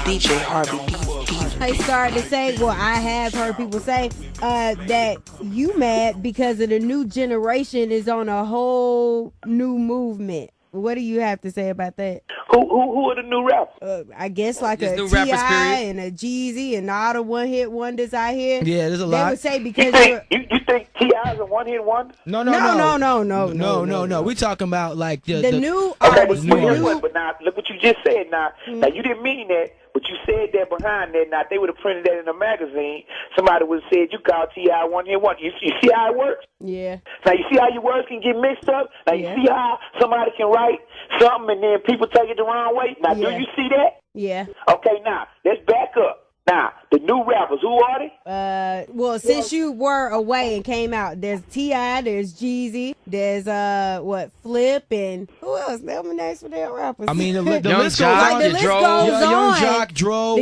DJ Harvey. I started to say, well, I have heard people say that you mad because of the new generation is on a whole new movement. What do you have to say about that? Who are the new rappers? I guess like This a new rappers, T.I. period. and a Jeezy and all the one-hit wonders out here. Yeah, there's a They lot. would say because You think T.I.'s a one-hit wonder? No. We talking about like the new Okay, artists. but the guess new, what? But now, look what you just said. Now, now you didn't mean that, but you said that behind that. Now, if they would have printed that in a magazine, somebody would have said you called T.I. one-hit wonder. You see how it works? yeah. Now, you see how your words can get mixed up? Now, Yeah. you see how somebody can write something and then people take it the wrong way? Now, Yeah. do you see that? Yeah. Okay, now, let's back up. Now, the new rappers, who are they? Well, since you were away and came out, there's T.I., there's Jeezy, there's Flip, and who else? Tell me names for their rappers. I mean, the Young list goes Jock, on. the list Dro. goes Young on. Jock, Dro.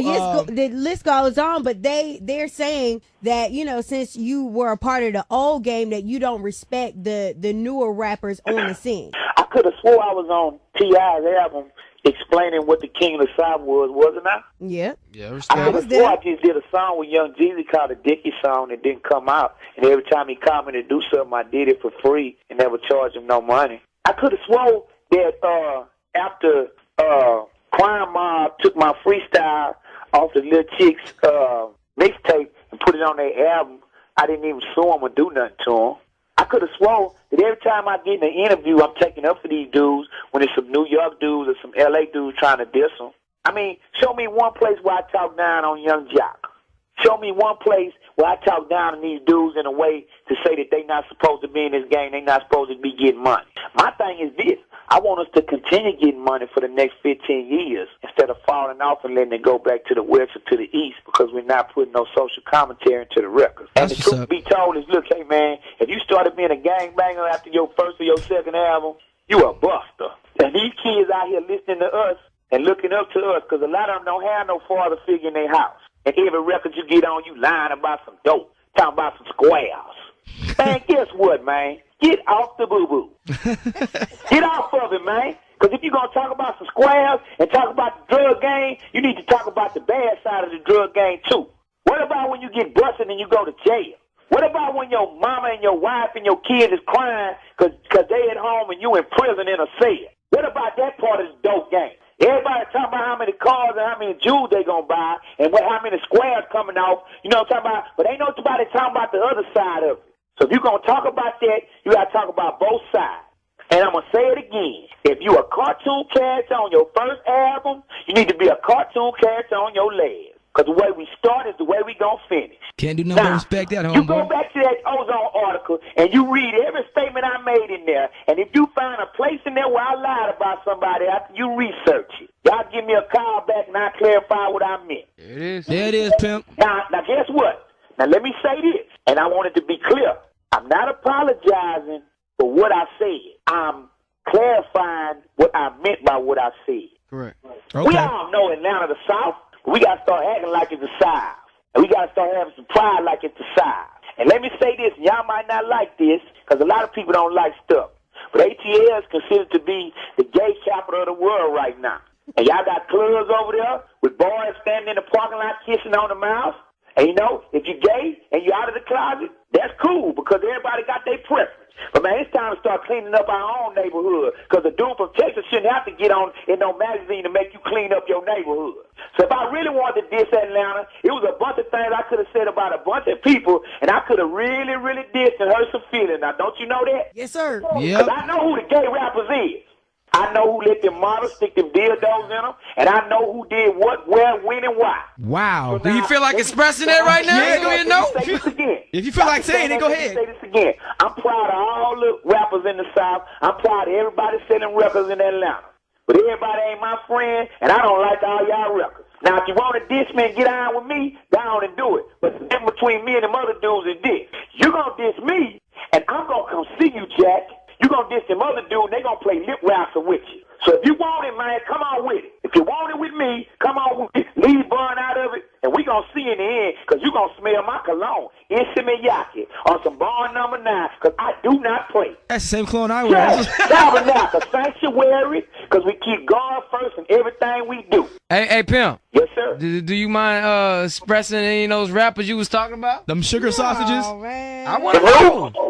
The list goes on, but they're saying that, you know, since you were a part of the old game, that you don't respect the newer rappers on the scene. I could have swore I was on T.I.'s album explaining what the King of the South was, wasn't I? Yep. Yeah, I respect. could was have swore there. I just did a song with Young Jeezy called the Dickie song that didn't come out. And every time he called me to do something, I did it for free and never charged him no money. I could have swore that after Crime Mob took my freestyle off the Little Chicks mixtape and put it on their album, I didn't even sue him or do nothing to him. I could have sworn that every time I get in an interview, I'm taking up for these dudes when it's some New York dudes or some L.A. dudes trying to diss them. I mean, show me one place where I talk down on Young Jock. Show me one place where I talk down on these dudes in a way to say that they not supposed to be in this game, they not supposed to be getting money. My thing is this. I want us to continue getting money for the next 15 years instead of falling off and letting it go back to the west or to the east because we're not putting no social commentary into the records. And That's the what's truth up. be told is, look, hey, man, if you started being a gangbanger after your first or your second album, you a buster. And these kids out here listening to us and looking up to us because a lot of them don't have no father figure in their house. And every record you get on, you lying about some dope, talking about some squares. Man, guess what, man? Get off the boo-boo. Get off of it, man. Because if you're going to talk about some squares and talk about the drug game, you need to talk about the bad side of the drug game, too. What about when you get busted and you go to jail? What about when your mama and your wife and your kid is crying because they at home and you in prison in a cell? What about that part of the dope game? Everybody talking about how many cars and how many jewels they gonna buy and how many squares coming off. You know what I'm talking about? But ain't nobody talking about the other side of it. So if you're gonna talk about that, you gotta talk about both sides. And I'm gonna say it again. If you a cartoon character on your first album, you need to be a cartoon character on your last. Because the way we start is the way we gonna finish. Can't do nothing but Now, respect that, you go homeboy. back to that Ozone article and you read every statement I made in there, and if you find a place in there where I lied about somebody after you research it, y'all give me a call back and I'll clarify what I meant. There it is. There it is, pimp. Now guess what? Now let me say this, and I want it to be clear. I'm not apologizing for what I said. I'm clarifying what I meant by what I said. Correct. We Okay. all know Atlanta the South. We got to start acting like it's the South. And we got to start having some pride like it's the South. And let me say this, y'all might not like this, because a lot of people don't like stuff. But ATL is considered to be the gay capital of the world right now. And y'all got clubs over there with boys standing in the parking lot kissing on the mouth. And you know, if you're gay and you're out of the closet, that's cool, because everybody got their preference. But man, it's time to start cleaning up our own neighborhood, because a dude from Texas shouldn't have to get on in no magazine to make you clean up your neighborhood. So if I really wanted to diss Atlanta, it was a bunch of things I could have said about a bunch of people, and I could have really, really dissed and hurt some feelings. Now, don't you know that? Yes, sir. Yep. Because I know who the gay rappers is. I know who let them models stick them dildos in them, and I know who did what, where, when, and why. Wow. Do you feel like expressing that right now? Yeah, Go ahead, no. Let me say this again. If you feel like saying it, go ahead. Let me say this again. I'm proud of all the rappers in the South. I'm proud of everybody selling records in Atlanta. But everybody ain't my friend, and I don't like all y'all records. Now, if you want to diss me and get on with me, go on and do it. But the difference between me and them other dudes is this. You going to diss me, and I'm going to come see you, Jack. You going to diss them other dudes, and they going to play lip wrestle with you. So if you want it, man, come on with it. If you want it with me, come on with it. Leave Bun out of it, and we going to see in the end, because you going to smell my cologne, Insimiyaki, on some Barn number 9, because I do not play. That's the same clone I wear. Yes, Tabernacle, Sanctuary, because we keep God first us in everything we do. Hey, Pimp. Yes, sir. Do you mind expressing any of those rappers you was talking about? Them sugar sausages. Oh, man. I want to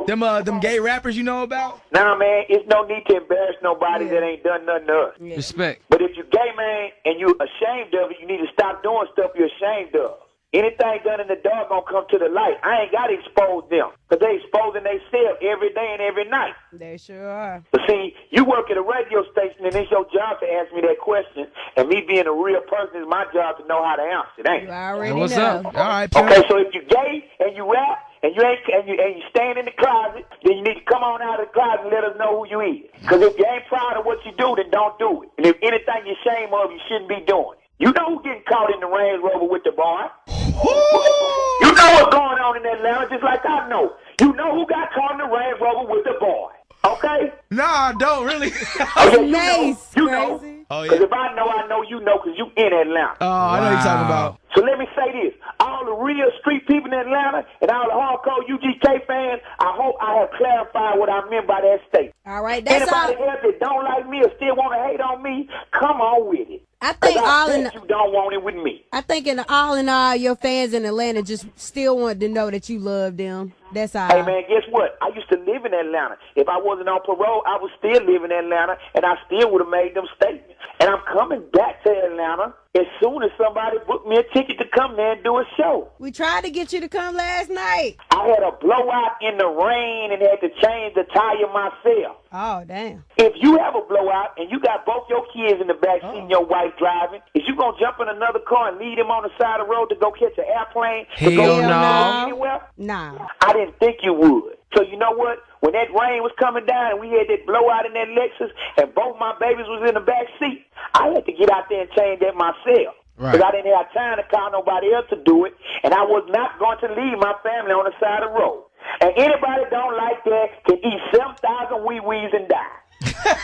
know. Them gay rappers you know about? Nah, man, it's no need to embarrass nobody that ain't done nothing to us. Yeah. Respect. But if you gay, man, and you ashamed of it, you need to stop doing stuff you're ashamed of. Anything done in the dark gonna come to the light. I ain't gotta expose them, because they exposing themselves every day and every night. They sure are. But see, you work at a radio station, and it's your job to ask me that question, and me being a real person is my job to know how to answer it, ain't You it? already What's know. up? All right, Pimp. Okay, so if you gay and you rap and you ain't and you stand in the closet, then you need to come on out of the closet and let us know who you is. Because if you ain't proud of what you do, then don't do it. And if anything you're ashamed of, you shouldn't be doing it. You know who's getting caught in the Range Rover with the boy. You know what's going on in Atlanta, just like I know. You know who got caught in the Range Rover with the boy. Okay? Nah, I don't really. Oh, yeah, Nice, you know. crazy. Oh, Because yeah. if I know you know, because you in Atlanta. Oh, I know what you're talking about. So let me say this. All the real street people in Atlanta and all the hardcore UGK fans, I hope I have clarified what I meant by that statement. All right, that's all. Anybody else that don't like me or still want to hate on me, come on with it. I think 'Cause all I in bet you don't want it with me. I think in all, your fans in Atlanta just still want to know that you love them. That's all. Hey, man, guess what? I used to live in Atlanta. If I wasn't on parole, I would still live in Atlanta, and I still would have made them statements. And I'm coming back to Atlanta as soon as somebody booked me a ticket to come there and do a show. We tried to get you to come last night. I had a blowout in the rain and had to change the tire myself. Oh, damn. If you have a blowout and you got both your kids in the back seat and your wife driving, is you gonna jump in another car and leave them on the side of the road to go catch an airplane? To Hell go no. anywhere? Nah. I didn't think you would. So you know what? When that rain was coming down and we had that blowout in that Lexus and both my babies was in the back seat, I had to get out there and change that myself. Because I didn't have time to call nobody else to do it, and I was not going to leave my family on the side of the road. And anybody don't like that can eat 7,000 wee-wees and die.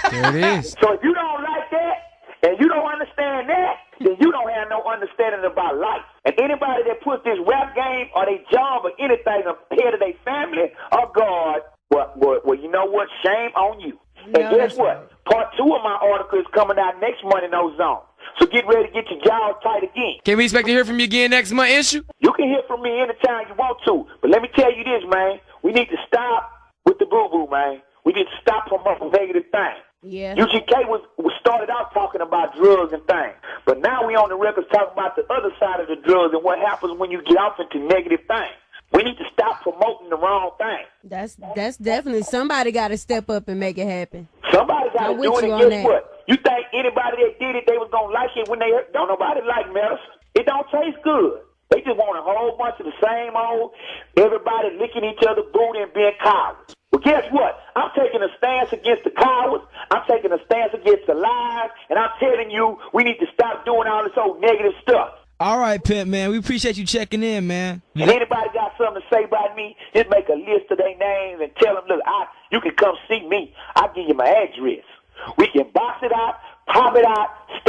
There it is. So if you don't like that, and you don't understand that, then you don't have no understanding about life. And anybody that puts this rap game or their job or anything ahead of their family or God, well, you know what? Shame on you. And No, guess that's what? right. Part 2 of my article is coming out next month in Ozone. So get ready to get your jaws tight again. Can we expect to hear from you again next month issue? You can hear from me anytime you want to. But let me tell you this, man. We need to stop with the boo-boo, man. We need to stop promoting negative things. Yeah. UGK was started out talking about drugs and things. But now we on the records talking about the other side of the drugs and what happens when you get off into negative things. We need to stop promoting the wrong thing. That's definitely somebody got to step up and make it happen. Somebody got to I'm do with it, you and on guess that. what? You think anybody that did it, they was going to like it when they heard? Don't nobody like medicine. It don't taste good. They just want a whole bunch of the same old, everybody licking each other booty and being cowards. Well, guess what? I'm taking a stance against the cowards. I'm taking a stance against the lies. And I'm telling you, we need to stop doing all this old negative stuff. All right, Pimp, man. We appreciate you checking in, man. And anybody got something to say about me, just make a list of their names and tell them, look, you can come see me. I'll give you my address. We can box it out, pop it out,